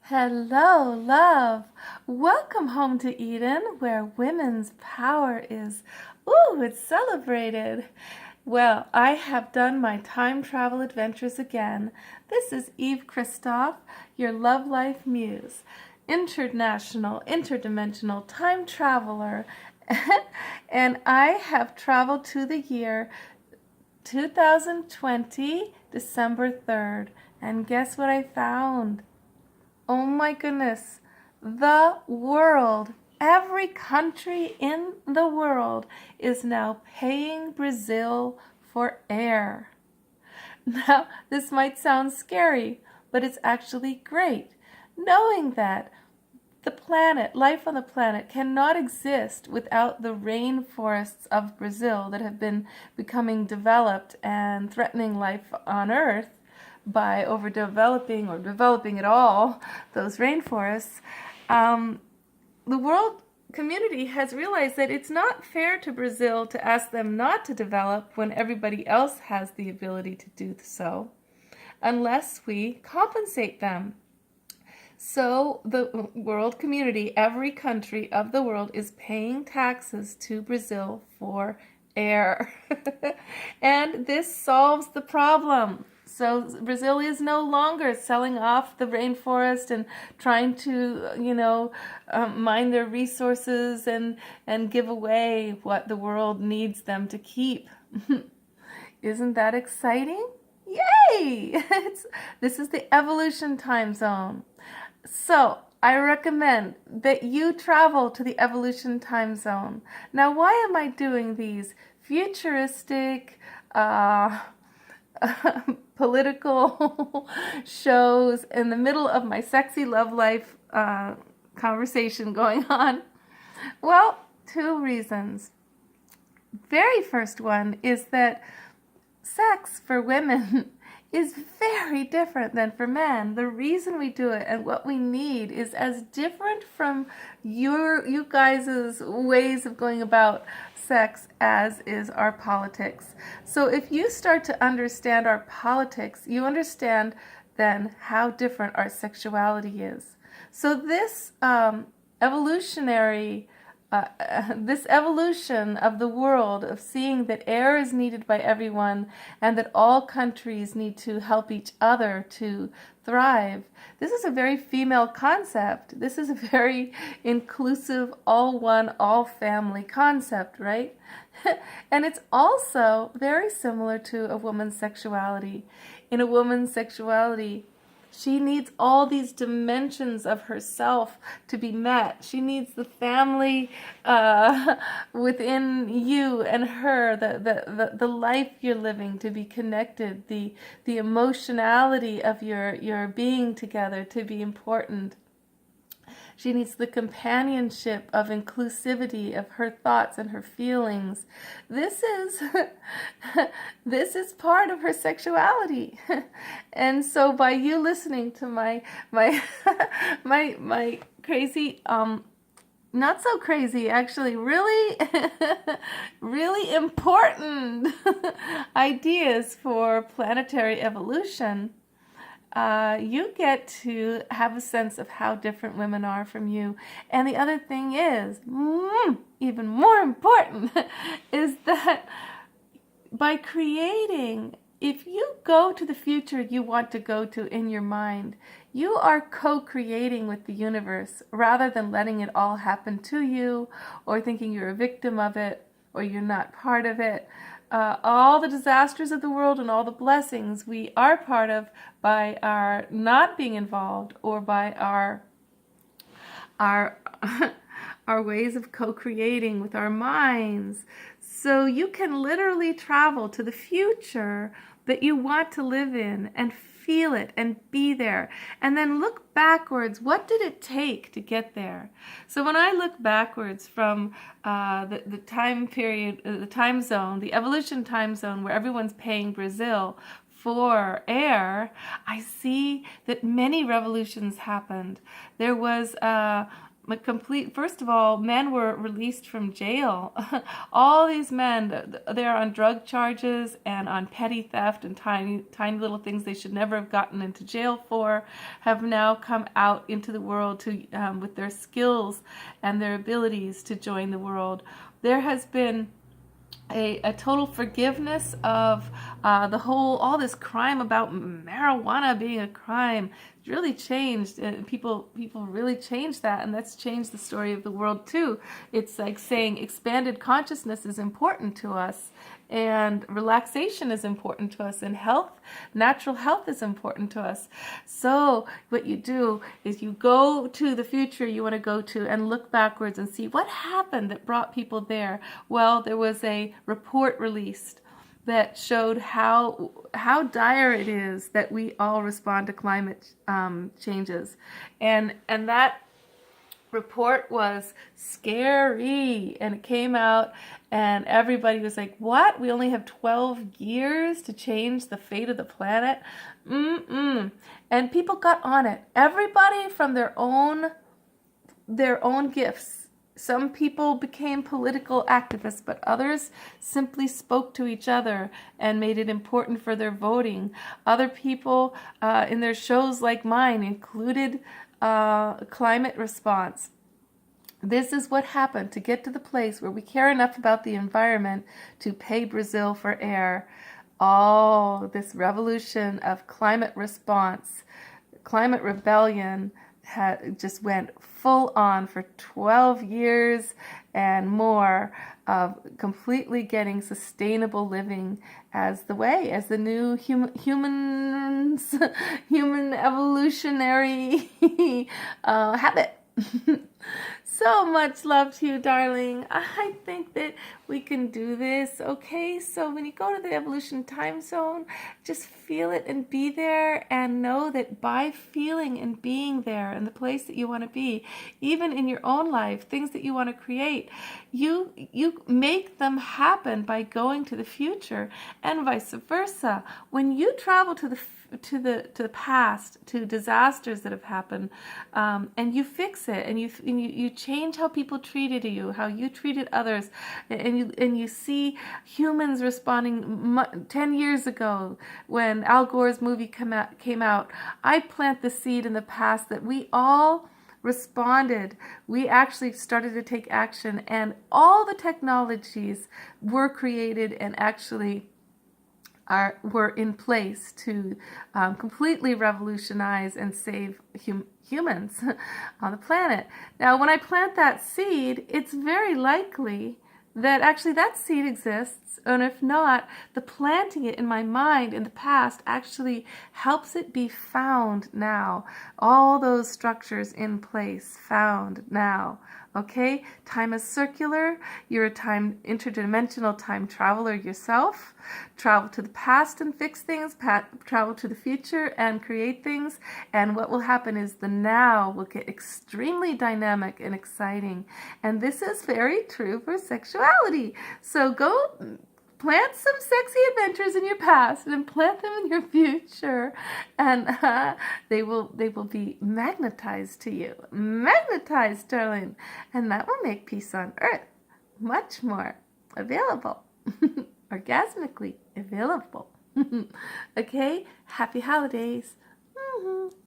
Hello, love. Welcome home to Eden, where women's power is, it's celebrated. Well, I have done my time travel adventures again. This is Eve Christoph, your love life muse, international, interdimensional time traveler. And I have traveled to the year 2020, December 3rd. And guess what I found? Oh my goodness, the world, every country in the world is now paying Brazil for air. Now, this might sound scary, but it's actually great. Knowing that the planet, life on the planet, cannot exist without the rainforests of Brazil that have been becoming developed and threatening life on Earth by overdeveloping or developing at all those rainforests. The world community has realized that it's not fair to Brazil to ask them not to develop when everybody else has the ability to do so, unless we compensate them. So the world community, every country of the world, is paying taxes to Brazil for air. And this solves the problem. So Brazil is no longer selling off the rainforest and trying to, mine their resources and give away what the world needs them to keep. Isn't that exciting? Yay! This is the evolution time zone. So I recommend that you travel to the evolution time zone. Now, why am I doing these futuristic, political shows in the middle of my sexy love life conversation going on? Well, two reasons. Very first one is that sex for women is very different than for men. The reason we do it and what we need is as different from you guys' ways of going about sex as is our politics. So if you start to understand our politics, you understand then how different our sexuality is. So this this evolution of the world, of seeing that air is needed by everyone and that all countries need to help each other to thrive. This is a very female concept. This is a very inclusive, all one, all family concept, right? And it's also very similar to a woman's sexuality. In a woman's sexuality, she needs all these dimensions of herself to be met. She needs the family within you and her, the life you're living to be connected, the emotionality of your being together to be important. She needs the companionship of inclusivity of her thoughts and her feelings. This is this is part of her sexuality. And so by you listening to my my crazy not so crazy, actually, really, really important ideas for planetary evolution, you get to have a sense of how different women are from you. And the other thing is, even more important, is that by creating, if you go to the future you want to go to in your mind, you are co-creating with the universe rather than letting it all happen to you or thinking you're a victim of it or you're not part of it. All the disasters of the world and all the blessings we are part of by our not being involved or by our our ways of co-creating with our minds. So you can literally travel to the future that you want to live in and feel it and be there. And then look backwards. What did it take to get there? So when I look backwards from the time period, the time zone, the evolution time zone where everyone's paying Brazil for air, I see that many revolutions happened. There was a complete, first of all, men were released from jail. All these men, they're on drug charges and on petty theft and tiny little things they should never have gotten into jail for, have now come out into the world to with their skills and their abilities to join the world. There has been a total forgiveness of all this crime about marijuana being a crime. It's really changed. People really changed that, and that's changed the story of the world too. It's like saying expanded consciousness is important to us, and relaxation is important to us, and natural health is important to us. So what you do is you go to the future you want to go to and look backwards and see what happened that brought people there. Well, there was a report released that showed how dire it is that we all respond to climate changes, and that report was scary, and it came out and everybody was like, what? We only have 12 years to change the fate of the planet? And people got on it. Everybody from their own gifts. Some people became political activists, but others simply spoke to each other and made it important for their voting. Other people in their shows like mine included climate response. This is what happened to get to the place where we care enough about the environment to pay Brazil for air. Oh, this revolution of climate response, climate rebellion just went full on for 12 years and more of completely getting sustainable living as the way, as the new human evolutionary habit. So much love to you, darling. I think that we can do this, okay? So when you go to the evolution time zone, just feel it and be there, and know that by feeling and being there in the place that you want to be, even in your own life, things that you want to create, you make them happen by going to the future, and vice versa. When you travel to the past, to disasters that have happened, and you fix it, and you change how people treated you, how you treated others, and you see humans responding 10 years ago when Al Gore's movie came out. I plant the seed in the past that we all responded. We actually started to take action, and all the technologies were created and actually were in place to completely revolutionize and save humans on the planet. Now, when I plant that seed, it's very likely that actually that seed exists, and if not, the planting it in my mind in the past actually helps it be found now. All those structures in place, found now. Okay? Time is circular. You're a interdimensional time traveler yourself. Travel to the past and fix things. Travel to the future and create things. And what will happen is the now will get extremely dynamic and exciting. And this is very true for sexuality. So go plant some sexy adventures in your past and plant them in your future, and they will be magnetized to you. Magnetized, darling. And that will make peace on earth much more available. Orgasmically available. Okay? Happy holidays.